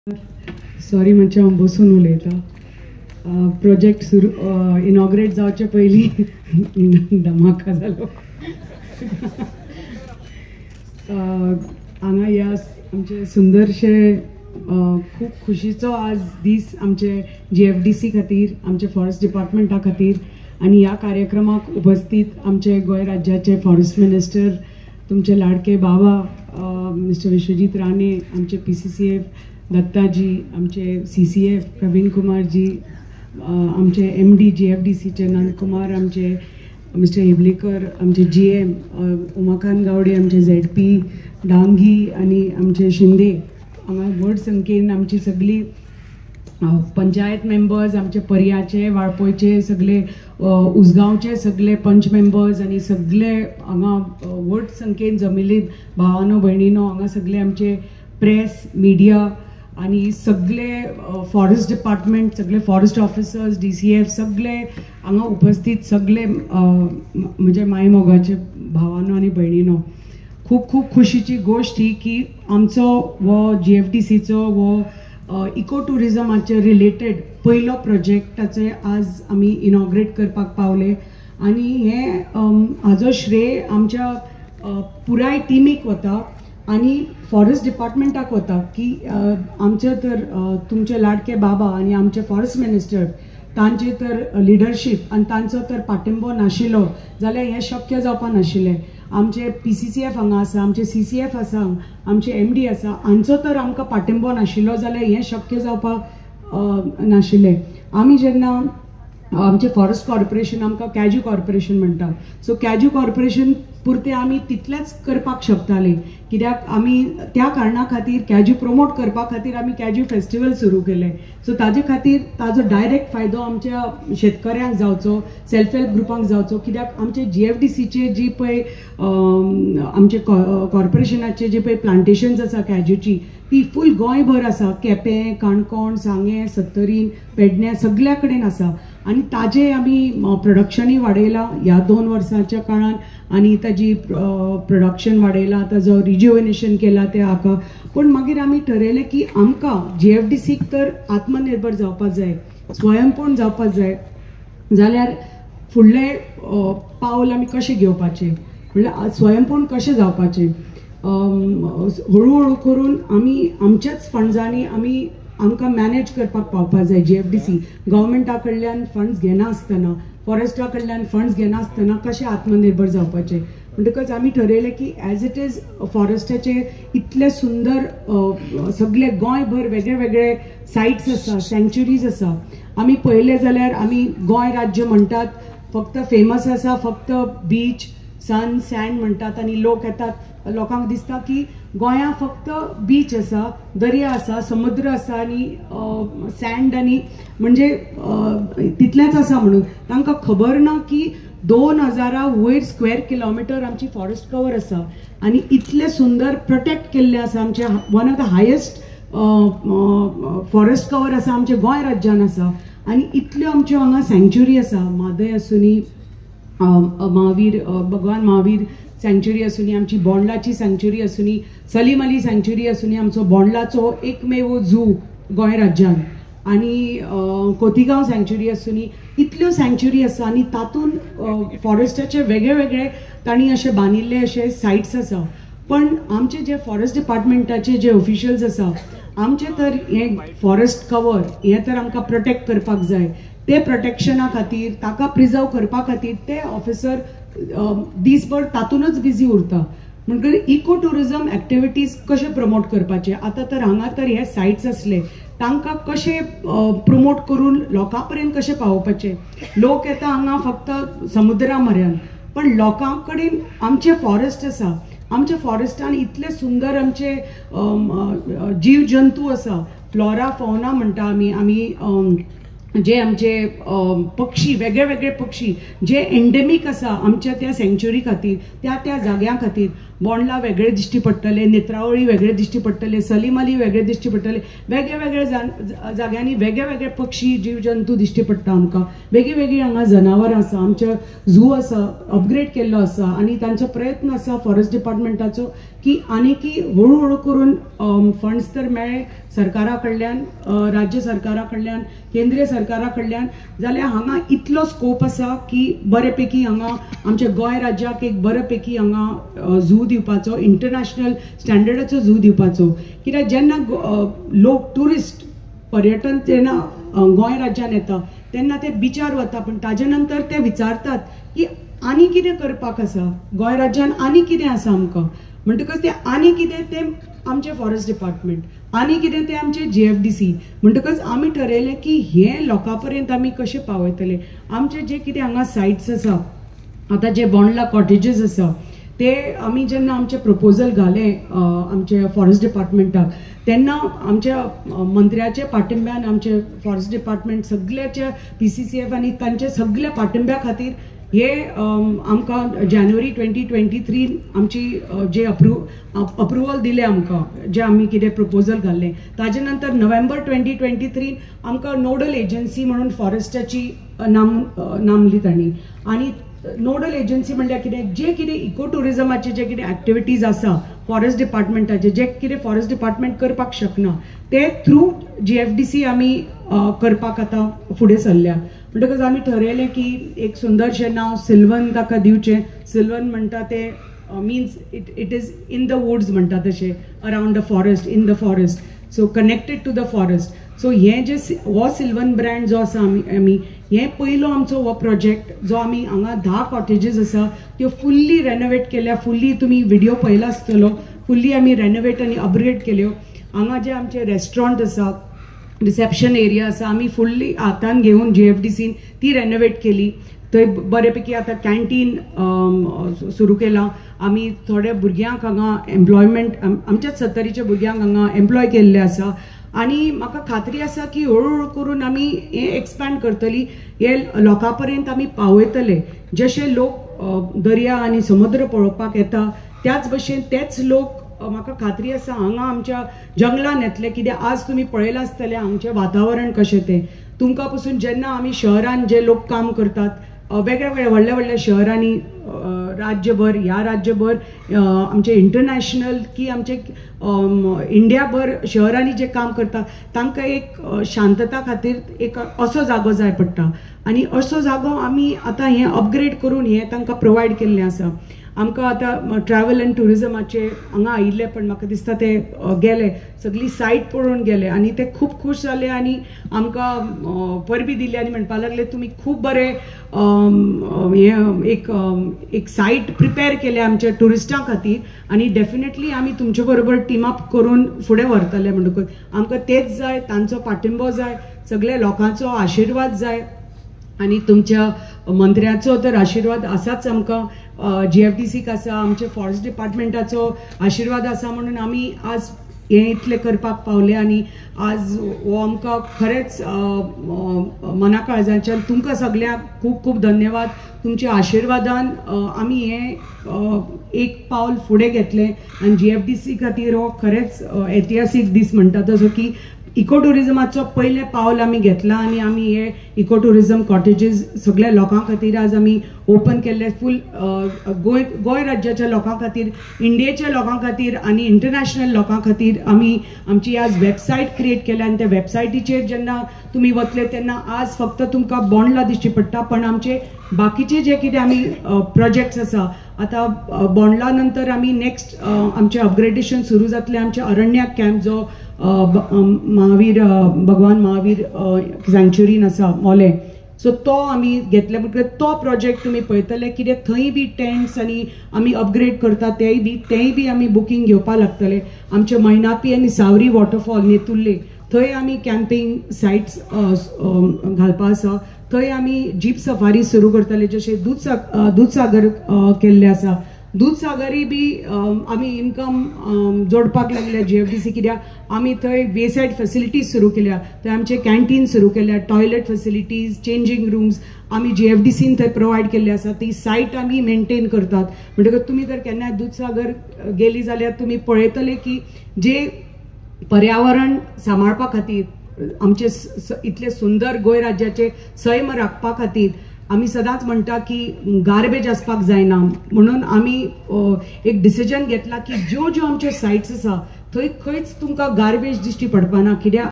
Sorry मातशें हांव बसून उलयतां. प्रोजेक्ट सुरू इनॉग्रेट जावचे पयलीं धमाका जालो. हांगा ह्या आमचे सुंदरशे खूब खुशीचो आज दीस आमचे GFDC खातीर, आमचे फॉरेस्ट डिपार्टमेंटा खातीर. आनी ह्या कार्यक्रमाक उपस्थित आमचे गोंय राज्याचे फॉरेस्ट मिनिस्टर, तुमचे लाडके बाबा मिस्टर विश्वजीत राणे, आमचे PCCF दत्ताजी, आमचे CCF प्रवीण कुमार जी, आमचे MD GFDCचे नंदकुमार, आमचे मिस्टर हेबलेकर, आमचे GM उमाकांत गावडे, आमचे ZP डांगी आनी आमचे शिंदे. हांगा व्हड संख्येन आमची सगळी पंचायत मेंबर्स, आमचे पर्याचे वाळपयचे सगळे, उसगांवचे सगळे पंच मेंबर्स आनी सगळे हांगा व्हड संख्येन जमिल्ली भावानो भयणीनो, हांगा सगळे आमचे प्रेस मिडिया आनी सगळे फॉरेस्ट डिपार्टमेंट, सगळे फॉरेस्ट ऑफिसर्स, DCF सगळे हांगा उपस्थित सगळे म्हणजे माय मोगाचे भावानो आनी भयणीनो. खूब खूब खुशीची गोष्ट ही की आमचो वो GFDCचो वो इको टुरिजमाचे रिलेटेड पयलो प्रोजेक्टाचे आज आमी इनॉग्रेट करपाक पावले. आनी हे हाजो श्रेय आमच्या पुराय टिमीक वता आनी फॉरेस्ट डिपार्टमेंटाक वता की आमचे तर तुमचे लाडके बाबा आनी आमचे फॉरेस्ट मिनिस्टर तांचे तर लिडरशीप आनी तांचो तर पाठिंबो नाशिल्लो जाल्यार हें शक्य जावपा नाशिल्लें. आमचे PCCF हांगा आसा, आमचे CCF आसा, आमचे MD आसा, हांचो तर आमकां पाठिंबो नाशिल्लो जाल्यार हें शक्य जावपाक नाशिल्लें. आमी जेन्ना आमचे फॉरेस्ट कॉर्पोरेशन आमकां कॅज्यू कॉर्पोरेशन म्हणटा, सो कॅज्यू कॉर्पोरेशन पुरते आमी तितलेंच करपाक शकताले कित्याक आमी त्या कारणां खातीर कॅज्यू प्रमोट करपा खातीर आमी कॅज्यू फेस्टिवल सुरू केले. सो ताजे खातीर ताजो डायरेक्ट फायदो आमच्या शेतकऱ्यांक जावचो, सेल्फ हेल्प ग्रुपांक जावचो कित्याक आमचे GFDCचे जी पळय आमचे कॉर्पोरेशनाचे जे पळय प्लांटेशन्स आसा कॅज्यूची ती फूल गोंयभर आसा. केपें, काणकोण, सांगे, सत्तरीन, पेडण्यां सगळ्या कडेन आसा. आनी ताजे आमी प्रोडक्शनूय वाडयलां ह्या 2 वर्सांच्या काळांत आनी ताजी प्रोडक्शन वाडयलां, ताजो रिज्युवेनेशन केलां ते हाका. पूण मागीर आमी ठरयलें की आमकां GFDCक तर आत्मनिर्भर जावपाक जाय, स्वयंपूर्ण जावपाक जाय, जाल्यार फुडलें पावल आमी कशें घेवपाचें, म्हणल्यार स्वयंपूर्ण कशें जावपाचें. हळू करून आमी आमच्याच फंड्सांनी आमकां मॅनेज करपाक पावपाक जाय. GFDC गव्हर्मेंटा कडल्यान फंड्स घेना आसतना, फॉरेस्टा कडल्यान फंड्स घेना आसतना कशें आत्मनिर्भर जावपाचें. म्हणटकच आमी ठरयलें की एज इट इज फॉरेस्टाचे इतले सुंदर सगळे गोंयभर वेगळे वेगळे सायट्स आसा, सँक्च्युरीज आसा. आमी पळयले जाल्यार आमी गोंय राज्य म्हणटात, फक्त फेमस आसा फक्त बीच, सन, सँड म्हणटात आनी लोक येतात, लोकांक दिसता की गोंया फक्त बीच आसा, दर्या आसा, समुद्र आसा आनी सँड आनी म्हणजे तितलेंच आसा म्हणून. तांकां खबर ना की 2000 वयर स्क्वेअर किलोमिटर आमची फॉरेस्ट कवर आसा आनी इतले सुंदर प्रोटेक्ट केल्ले आसा. आमचे one of the highest forest cover आसा आमचे गोंय राज्यान आसा. आनी इतल्यो आमच्यो हांगा सँक्च्युरी आसा, म्हादय आसुनी, महावीर भगवान महावीर सँक्च्युरी आसुनी, आमची बोंडलाची सँक्च्युरी आसुनी, सलीम अली सँक्च्युरी आसुनी, आमचो बोंडलाचो एकमेव झू गोंय राज्यान, आनी खोतीगांव सँक्च्युरी आसुनी, इतल्यो सँक्च्युरी आसा. आनी तातूंत फॉरेस्टाचे वेगळे वेगळे तांणी अशे बांदिल्ले अशे सायट्स आसा. पण आमचे जे फॉरेस्ट डिपार्टमेंटाचे जे ऑफिशियल्स आसा, आमचे तर हें फॉरेस्ट कवर हें तर आमकां प्रोटेक्ट करपाक जाय. ते प्रोटेक्शना खातीर, ताका प्रिजर्व करपा खातीर ते ऑफिसर दीसभर तातूनच बिजी उरता. म्हणटकीर इको टुरिजम एक्टिविटीज कशे प्रमोट करपाचे. आतां तर हांगा तर हे सायट्स आसले, तांकां कशे प्रमोट करून लोकां पर्यंत कशे पावोवपाचे. लोक येता हांगा फक्त समुद्रा म्हऱ्यान, पण लोकां कडेन आमचे फॉरेस्ट आसा, आमच्या फॉरेस्टान इतले सुंदर आमचे जीव जंतू आसा, फ्लोरा फौना म्हणटा आमी जे आमचे पक्षी, वेगळे वेगळे पक्षी जे एंडेमीक आसा आमच्या त्या सँक्च्युरी खातीर, त्या जाग्यां खातीर. बोंडला वेगळे दिश्टी पडटले, नेत्रावळी वेगळे दिश्टी पडटले, सलीम अली वेगळे दिश्टी पडटले. वेगळे वेगळे जाग्यांनी वेगळे वेगळे पक्षी, जीव जंतू दिश्टी पडटा आमकां. वेगळी वेगळी हांगा जनावरां आसा, आमचे झू आसा, अपग्रेड केल्लो आसा. आनी तांचो प्रयत्न आसा फॉरेस्ट डिपार्टमेंटाचो की आनीकी हळू करून फंड्स तर मेळ्ळे सरकारा कडल्यान, राज्य सरकारा कडल्यान, केंद्रीय सरकारा कडल्यान, जाल्यार हांगा इतलो स्कोप आसा की बरेपैकी हांगा आमच्या गोंय राज्याक एक बरेपैकी हांगा झू दिवपाचो, इंटरनॅशनल स्टँडर्डाचो झू दिवपाचो. कित्याक जेन्ना लोक टुरिस्ट पर्यटन जेन्ना गोंय राज्यान येता तेन्ना ते बिचार वता, पण ताजे नंतर ते विचारतात की आनी कितें करपाक आसा गोंय राज्यान, आनी कितें आसा आमकां. म्हणटकच ते आनी कितें ते आमचे फॉरेस्ट डिपार्टमेंट, आनी कितें ते आमचे JFDC. म्हणटकच आमी ठरयलें की हे लोकां पर्यंत आमी कशें पावयतले. आमचे जे कितें हांगा सायट्स आसा, आतां जे बोंडला कॉटेजीस आसा ते आमी जेन्ना आमचे प्रपोजल घालें आमचे फॉरेस्ट डिपार्टमेंटाक तेन्ना आमच्या मंत्र्याचे पाठिंब्यान आमचे फॉरेस्ट डिपार्टमेंट सगळ्याच्या PCCF आनी तांचे सगळ्या पाठिंब्या खातीर हे आमकां जानेवारी 2023 आमची जे अप्रुवल दिले आमकां, जे आमी कितें प्रपोजल घाल्लें, ताजे नंतर नोव्हेंबर 2023 आमकां नोडल एजन्सी म्हणून फॉरेस्टाची नामली तांणी. आनी नोडल एजन्सी म्हणल्यार कितें, जे कितें इको टुरिजमाचे जे कितें एक्टिविटीज आसा फॉरेस्ट डिपार्टमेंटाचे, जे कितें फॉरेस्ट डिपार्टमेंट करपाक शकना ते थ्रू JFDC आमी करपाक आतां फुडें सरल्या. म्हणटकच आमी ठरयलें की एक सुंदरशें नांव सिल्वन ताका दिवचें. सिल्वन म्हणटा ते means it is in the woods म्हणटा तशें, around the forest, in the forest, so connected to the forest. So हे जे हो सिल्वन ब्रँड जो आसा आमी हे पयलो आमचो हो प्रोजेक्ट जो आमी हांगा 10 कॉटेजीस आसा त्यो फुल्ली रेनोवेट केल्या. फुल्ली तुमी व्हिडिओ पयला आसतलो, फुल्ली आमी रेनोवेट आनी अपग्रेड केल्यो. हांगा जे आमचे रेस्टॉरंट आसा, रिसेप्शन एरिया आसा, आमी फुल्ली हातान घेवन JFDCन ती रेनोवेट केली. थंय बरेपैकी आतां कॅन्टीन सुरू केलां. आमी थोड्या भुरग्यांक हांगा एम्प्लॉयमेंट, आमच्याच सत्तरीच्या भुरग्यांक हांगा एम्प्लॉय केल्ले आसा. आनी म्हाका खात्री आसा की हळूहळू करून आमी हे एक्सपॅन्ड करतली, हे लोकां पर्यंत आमी पावयतले. जशे लोक दर्या आनी समुद्र पळोवपाक येता त्याच भशेन तेच लोक म्हाका खात्री आसा हांगा आमच्या जंगलान येतले. कित्याक आज तुमी पळयलां आसतलें हांगचें वातावरण कशें तें. तुमकां पसून जेन्ना आमी शहरान जे लोक काम करतात वेगळ्या वेगळ्या व्हडल्या व्हडल्या शहरांनी राज्यभर, ह्या राज्यभर, आमचे इंटरनॅशनल की आमचे इंडियाभर शहरांनी जे काम करतात तांकां एक शांतता खातीर एक असो जागो जाय पडटा. आनी असो जागो आमी आतां हें अपग्रेड करून हें तांकां प्रोवायड केल्लें आसा. आमकां आतां ट्रॅव्हल एंड टुरिजमाचे हांगा आयिल्ले, पण म्हाका दिसता ते गेले, सगळी सायट पळोवन गेले आनी ते खूब खूश जाले आनी आमकां परबी दिली आनी म्हणपाक लागले तुमी खूब बरें एक सायट प्रिपेर केले आमच्या टुरिस्टां खातीर आनी डेफिनेटली आमी तुमचे बरोबर टीम अप करून फुडें व्हरतले. म्हणटकूच आमकां तेच जाय, तांचो पाठिंबो जाय, सगळ्या लोकांचो आशिर्वाद जाय आनी तुमच्या मंत्र्याचो तर आशिर्वाद आसाच आमकां, JFDCक आसा, आमच्या फॉरेस्ट डिपार्टमेंटाचो आशिर्वाद आसा. म्हणून आमी आज हे इतले करपाक पावले आनी आज हो आमकां खरेंच मना काळजाच्यान तुमकां सगळ्यांक खूब खूब धन्यवाद. तुमच्या आशिर्वादान आमी हे एक पावल फुडें घेतलें आनी JFDC खातीर हो खरेंच ऐतिहासीक दीस म्हणटा तसो की इको टुरिजमाचो पयलें पावल आमी घेतलां आनी आमी हे इको टुरिजम कॉटेजीस सगळ्या लोकां खातीर आज आमी ओपन केल्ले. फूल गोंय राज्याच्या लोकां खातीर, इंडियेच्या लोकां खातीर आनी इंटरनॅशनल लोकां खातीर आमी आमची आज वेबसायट क्रिएट केल्या आनी त्या वेबसायटीचेर जेन्ना तुमी वतले तेन्ना आज फक्त तुमकां बोंडला दिश्टी पडटा, पण आमचे बाकीचे जे कितें आमी प्रोजेक्ट्स आसा, आतां बोंडला नंतर आमी नेक्स्ट आमचे अपग्रेडेशन सुरू जातले आमच्या अरण्याक कॅम्प जो महावीर भगवान महावीर सँक्च्युरीन आसा मोले. सो तो आमी घेतले म्हणटकीर तो प्रोजेक्ट तुमी पळयतले. कित्याक थंय बी टेंट्स आनी आमी अपग्रेड करता तेंय बी आमी बुकींग घेवपा लागतले. आमचे मैनापी आनी सावरी वॉटरफॉल नेतुर्ले थंय आमी कॅम्पिंग सायट्स घालपा आसा. थंय आमी जीप सफारी सुरू करतले, जशे दूधसागर केल्ले आसा. दूधसागरी बी आमी इनकम जोडपाक लागल्या JFDC, कित्याक आमी थंय वेसायड फेसिलिटीज सुरू केल्या. थंय आमचे कॅन्टीन सुरू केल्या, टॉयलेट फेसिलिटीज, चेंजिंग रूम्स आमी JFDCन थंय प्रोवायड केल्ले आसा. ती सायट आमी मेंटेन करतात. म्हणटकच तुमी जर केन्नाय दूधसागर गेली जाल्यार तुमी पळयतले की जे पर्यावरण सांबाळपा खातीर, आमचे इतले सुंदर गोंय राज्याचे सैम राखपा खातीर आमी सदांच म्हणटा की गार्बेज आसपाक जायना. म्हणून आमी एक डिसिजन घेतला की ज्यो आमच्यो सायट्स आसा थंय खंयच तुमकां गार्बेज दिश्टी पडपाना कित्याक